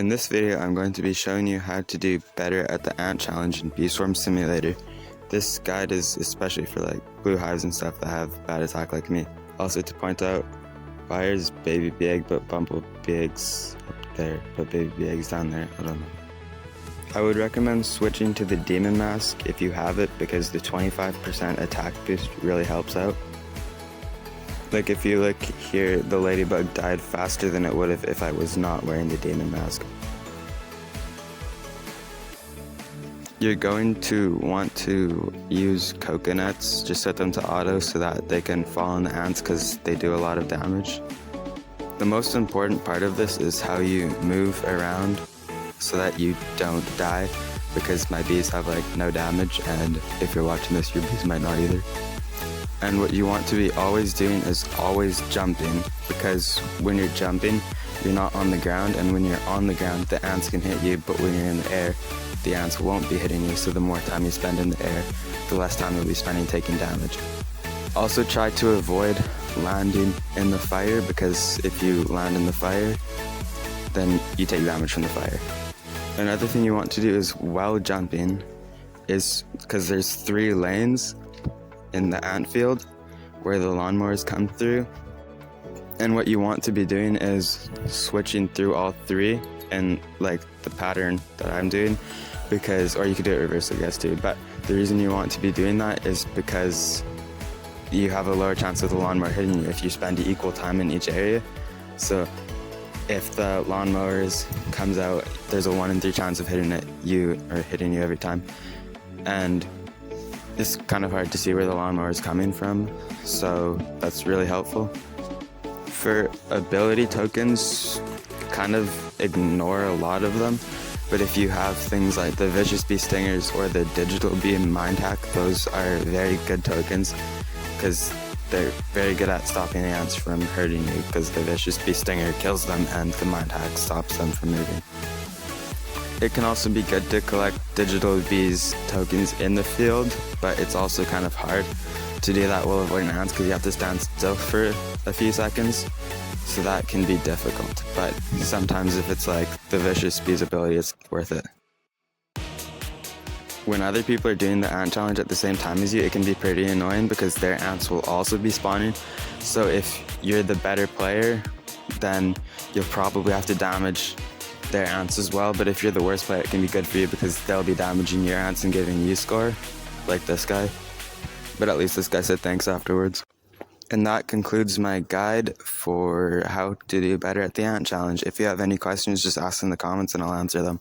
In this video, I'm going to be showing you how to do better at the ant challenge in Bee Swarm Simulator. This guide is especially for like blue hives and stuff that have bad attack like me. Also to point out, fire is baby bee egg, but bumblebee eggs up there, but baby bee eggs down there, I don't know. I would recommend switching to the demon mask if you have it, because the 25% attack boost really helps out. Like if you look here, the ladybug died faster than it would have if I was not wearing the demon mask. You're going to want to use coconuts, just set them to auto so that they can fall on the ants because they do a lot of damage. The most important part of this is how you move around so that you don't die, because my bees have like no damage, and if you're watching this, your bees might not either. And what you want to be always doing is always jumping, because when you're jumping, you're not on the ground, and when you're on the ground, the ants can hit you, but when you're in the air, the ants won't be hitting you, so the more time you spend in the air, the less time you'll be spending taking damage. Also try to avoid landing in the fire, because if you land in the fire, then you take damage from the fire. Another thing you want to do is, while jumping, is because there's 3 lanes in the ant field where the lawnmowers come through, and what you want to be doing is switching through all 3 in like the pattern that I'm doing, because, or you could do it reverse I guess too, but the reason you want to be doing that is because you have a lower chance of the lawnmower hitting you if you spend equal time in each area. So if the lawnmowers comes out, there's a 1 in 3 chance of hitting you every time, and it's kind of hard to see where the lawnmower is coming from, so that's really helpful. For ability tokens, kind of ignore a lot of them, but if you have things like the Vicious Bee Stingers or the Digital Bee Mind Hack, those are very good tokens, because they're very good at stopping the ants from hurting you, because the Vicious Bee Stinger kills them and the Mind Hack stops them from moving. It can also be good to collect Digital Bees tokens in the field, but it's also kind of hard to do that while avoiding ants, because you have to stand still for a few seconds, so that can be difficult. But sometimes if it's like the Vicious Bees ability, it's worth it. When other people are doing the ant challenge at the same time as you, it can be pretty annoying because their ants will also be spawning. So if you're the better player, then you'll probably have to damage their ants as well, but if you're the worst player, it can be good for you because they'll be damaging your ants and giving you score, like this guy. But at least this guy said thanks afterwards. And that concludes my guide for how to do better at the ant challenge. If you have any questions, just ask in the comments and I'll answer them.